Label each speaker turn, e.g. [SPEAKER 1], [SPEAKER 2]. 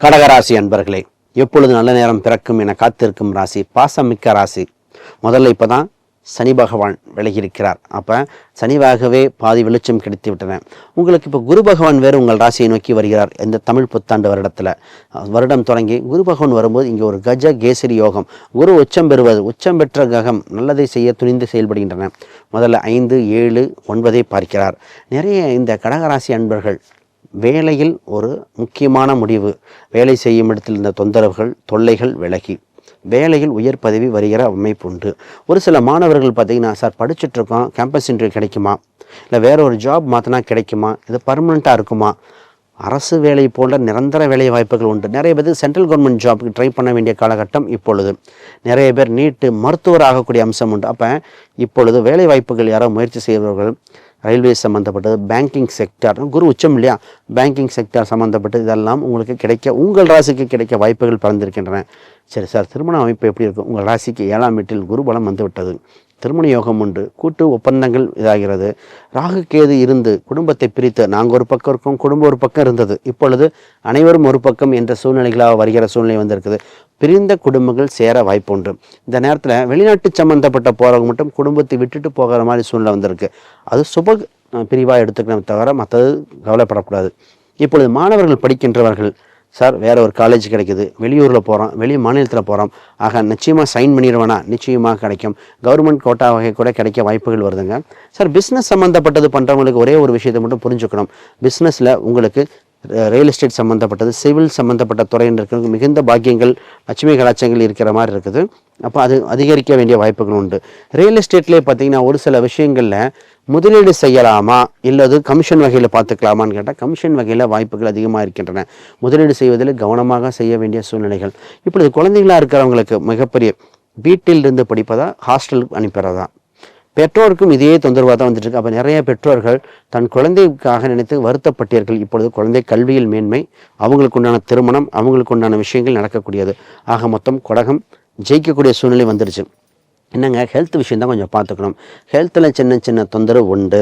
[SPEAKER 1] கடகராசி அன்பர்களே, எப்பொழுது நல்ல நேரம் பிறக்கும் என காத்திருக்கும் ராசி, பாசமிக்க ராசி. முதல்ல இப்போதான் சனி பகவான் விலகியிருக்கிறார். அப்போ சனிவாகவே பாதி வெளிச்சம் கிடைத்து விட்டன. உங்களுக்கு இப்போ குரு பகவான் வேறு உங்கள் ராசியை நோக்கி வருகிறார். இந்த தமிழ் புத்தாண்டு வருடம் தொடங்கி குரு பகவான் வரும்போது இங்கே ஒரு கஜ கேசரி யோகம். குரு உச்சம் பெறுவது, உச்சம் பெற்ற கிரகம் நல்லதை செய்ய துணிந்து செயல்படுகின்றன. முதல்ல 5, 7, 9 பார்க்கிறார். நிறைய இந்த கடகராசி அன்பர்கள் வேலையில் ஒரு முக்கியமான முடிவு, வேலை செய்யும் இடத்தில் இருந்த தொந்தரவுகள் தொல்லைகள் விலகி வேலையில் உயர் பதவி வருகிற அமைப்பு உண்டு. ஒரு சில மாணவர்கள் பார்த்தீங்கன்னா, சார் படிச்சுட்ருக்கோம், கேம்பஸ் இன்டர்வியூ கிடைக்குமா, இல்லை வேற ஒரு ஜாப் மாற்றினா கிடைக்குமா, இது பர்மனெண்ட்டாக இருக்குமா, அரசு வேலை போன்ற நிரந்தர வேலை வாய்ப்புகள் உண்டு. நிறைய பேர் சென்ட்ரல் கவர்மெண்ட் ஜாப்புக்கு ட்ரை பண்ண வேண்டிய காலகட்டம் இப்பொழுது. நிறைய பேர் நீட்டு மருத்துவர் ஆகக்கூடிய அம்சம் உண்டு. அப்போ இப்பொழுது வேலை வாய்ப்புகள் யாரோ முயற்சி செய்பவர்கள், ரயில்வே சம்மந்தப்பட்டது, பேங்கிங் செக்டார், குரு உச்சம் இல்லையா, பேங்கிங் செக்டார் சம்மந்தப்பட்டது இதெல்லாம் உங்களுக்கு கிடைக்க, உங்கள் ராசிக்கு கிடைக்க வாய்ப்புகள் பறந்திருக்கின்றன. சரி சார், திருமண அமைப்பு எப்படி இருக்கும்? உங்கள் ராசிக்கு 7ஆம் வீட்டில் குரு பலம் வந்து விட்டது. திருமண யோகம் உண்டு, கூட்டு ஒப்பந்தங்கள் இதாகிறது. ராகு கேது இருந்து குடும்பத்தை பிரித்து, நாங்கள் ஒரு பக்கம் இருக்கோம், குடும்பம் ஒரு பக்கம் இருந்தது, இப்பொழுது அனைவரும் ஒரு பக்கம் என்ற சூழ்நிலைகளாக வருகிற சூழ்நிலை வந்திருக்குது. பிரிந்த குடும்பங்கள் சேர வாய்ப்பு உண்டு. இந்த நேரத்தில் வெளிநாட்டு சம்மந்தப்பட்ட போகிறவங்க மட்டும் குடும்பத்தை விட்டுட்டு போகிற மாதிரி சூழ்நிலை வந்திருக்கு. அது சுப பிரிவாக எடுத்துக்கணும், தவிர மற்றது கவலைப்படக்கூடாது. இப்பொழுது மாணவர்கள் படிக்கின்றவர்கள், சார் வேறு ஒரு காலேஜ் கிடைக்குது, வெளியூரில் போகிறோம், வெளி மாநிலத்தில் போகிறோம், ஆக நிச்சயமாக சைன் பண்ணிடுவேனா, நிச்சயமாக கிடைக்கும். கவர்மெண்ட் கோட்டா வகை கூட கிடைக்க வாய்ப்புகள் வருதுங்க. சார் பிஸ்னஸ் சம்மந்தப்பட்டது பண்ணுறவங்களுக்கு ஒரே ஒரு விஷயத்தை மட்டும் புரிஞ்சுக்கணும். பிஸ்னஸில் உங்களுக்கு ரியல் எஸ்டேட் சம்மந்தப்பட்டது, சிவில் சம்மந்தப்பட்ட துறையில் இருக்கிறவங்க மிகுந்த பாக்கியங்கள், லட்சுமி கலாச்சங்கள் இருக்கிற மாதிரி இருக்குது. அப்போ அது அதிகரிக்க வேண்டிய வாய்ப்புகள் உண்டு. ரியல் எஸ்டேட்லேயே பார்த்தீங்கன்னா ஒரு சில விஷயங்களில் முதலீடு செய்யலாமா இல்லது கமிஷன் வகையில் பார்த்துக்கலாமான்னு கேட்டால் கமிஷன் வகையில் வாய்ப்புகள் அதிகமாக இருக்கின்றன. முதலீடு செய்வதில் கவனமாக செய்ய வேண்டிய சூழ்நிலைகள். இப்பொழுது குழந்தைகளாக இருக்கிறவங்களுக்கு மிகப்பெரிய வீட்டில் இருந்து படிப்பதா ஹாஸ்டலுக்கு அனுப்புகிறதா, பெற்றோருக்கும் இதே தொந்தரவாக தான் வந்துட்டு இருக்கு. அப்போ நிறைய பெற்றோர்கள் தன் குழந்தைக்காக நினைத்து வருத்தப்பட்டீர்கள். இப்பொழுது குழந்தை கல்வியில் மேன்மை, அவங்களுக்கு உண்டான திருமணம், அவங்களுக்கு உண்டான விஷயங்கள் நடக்கக்கூடியது. ஆக மொத்தம் கடகம் ஜெயிக்கக்கூடிய சூழ்நிலை வந்துருச்சு. என்னங்க, ஹெல்த் விஷயம் தான் கொஞ்சம் பார்த்துக்கணும். ஹெல்த்தில் சின்ன சின்ன தொந்தரவு உண்டு.